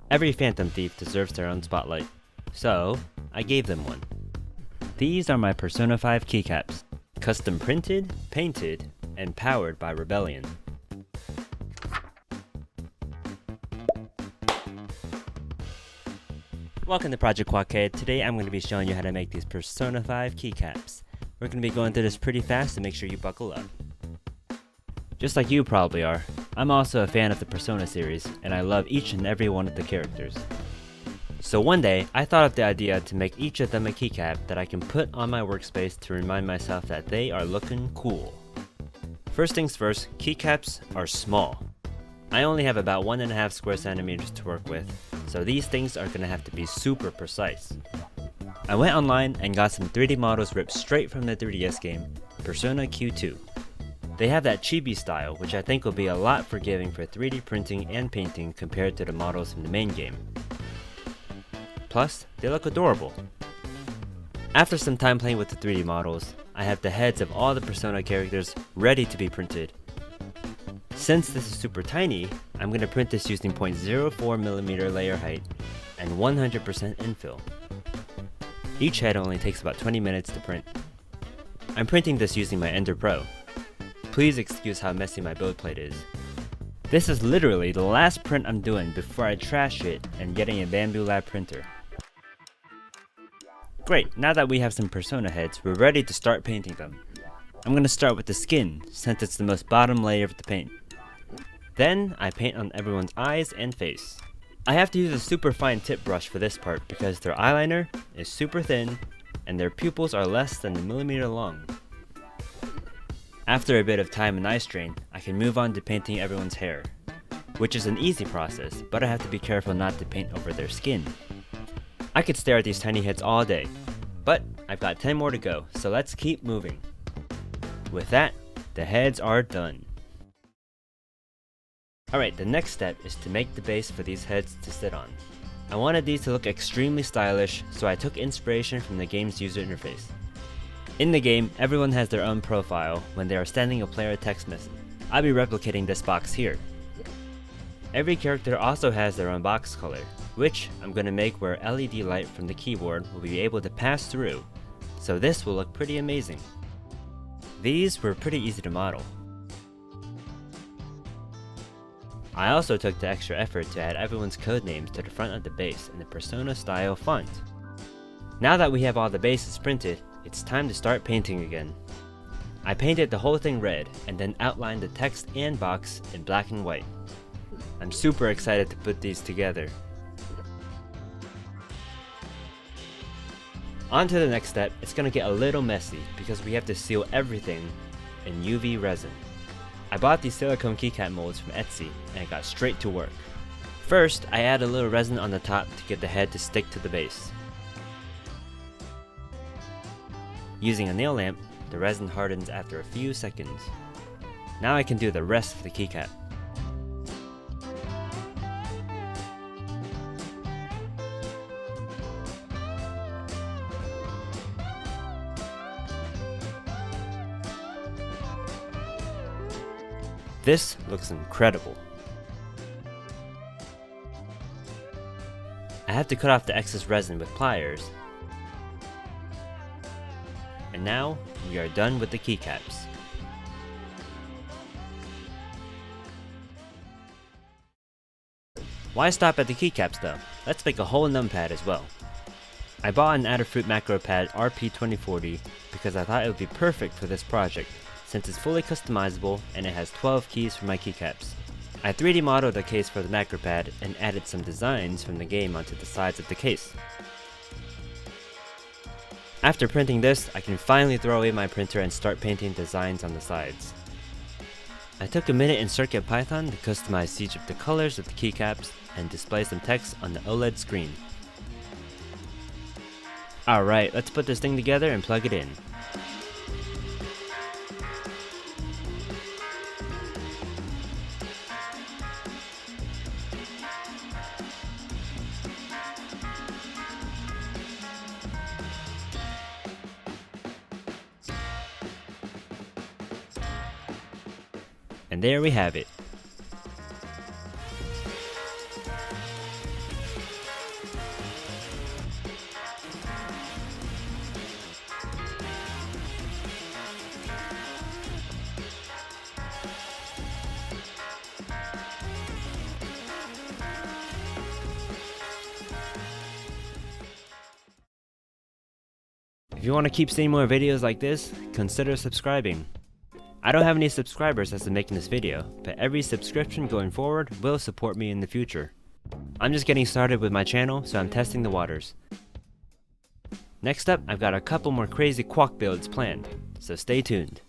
Every Phantom Thief deserves their own spotlight, so I gave them one. These are my Persona 5 keycaps, custom printed, painted, and powered by Rebellion. Welcome to Project Quackhead. Today I'm going to be showing you how to make these Persona 5 keycaps. We're going to be going through this pretty fast, so make sure you buckle up. Just like you probably are, I'm also a fan of the Persona series, and I love each and every one of the characters. So one day, I thought of the idea to make each of them a keycap that I can put on my workspace to remind myself that they are looking cool. First things first, keycaps are small. I only have about 1.5 square centimeters to work with, so these things are going to have to be super precise. I went online and got some 3D models ripped straight from the 3DS game, Persona Q2. They have that chibi style, which I think will be a lot forgiving for 3D printing and painting compared to the models from the main game. Plus, they look adorable. After some time playing with the 3D models, I have the heads of all the Persona characters ready to be printed. Since this is super tiny, I'm going to print this using 0.04mm layer height and 100% infill. Each head only takes about 20 minutes to print. I'm printing this using my Ender Pro. Please excuse how messy my build plate is. This is literally the last print I'm doing before I trash it and getting a Bamboo Lab printer. Great, now that we have some Persona heads, we're ready to start painting them. I'm going to start with the skin, since it's the most bottom layer of the paint. Then, I paint on everyone's eyes and face. I have to use a super fine tip brush for this part because their eyeliner is super thin and their pupils are less than a millimeter long. After a bit of time and eye strain, I can move on to painting everyone's hair, which is an easy process, but I have to be careful not to paint over their skin. I could stare at these tiny heads all day, but I've got 10 more to go, so let's keep moving. With that, the heads are done. Alright, the next step is to make the base for these heads to sit on. I wanted these to look extremely stylish, so I took inspiration from the game's user interface. In the game, everyone has their own profile when they are sending a player a text message. I'll be replicating this box here. Every character also has their own box color, which I'm going to make where LED light from the keyboard will be able to pass through, so this will look pretty amazing. These were pretty easy to model. I also took the extra effort to add everyone's codenames to the front of the base in the Persona style font. Now that we have all the bases printed, it's time to start painting again. I painted the whole thing red and then outlined the text and box in black and white. I'm super excited to put these together. On to the next step. It's gonna get a little messy because we have to seal everything in UV resin. I bought these silicone keycap molds from Etsy and I got straight to work. First, I add a little resin on the top to get the head to stick to the base. Using a nail lamp, the resin hardens after a few seconds. Now I can do the rest of the keycap. This looks incredible. I have to cut off the excess resin with pliers. And now, we are done with the keycaps. Why stop at the keycaps though? Let's make a whole numpad as well. I bought an Adafruit Macropad RP2040 because I thought it would be perfect for this project, since it's fully customizable and it has 12 keys for my keycaps. I 3D modeled the case for the Macropad and added some designs from the game onto the sides of the case. After printing this, I can finally throw away my printer and start painting designs on the sides. I took a minute in CircuitPython to customize each of the colors of the keycaps and display some text on the OLED screen. Alright, let's put this thing together and plug it in. And there we have it. If you want to keep seeing more videos like this, consider subscribing. I don't have any subscribers as of making this video, but every subscription going forward will support me in the future. I'm just getting started with my channel, so I'm testing the waters. Next up, I've got a couple more crazy quack builds planned, so stay tuned.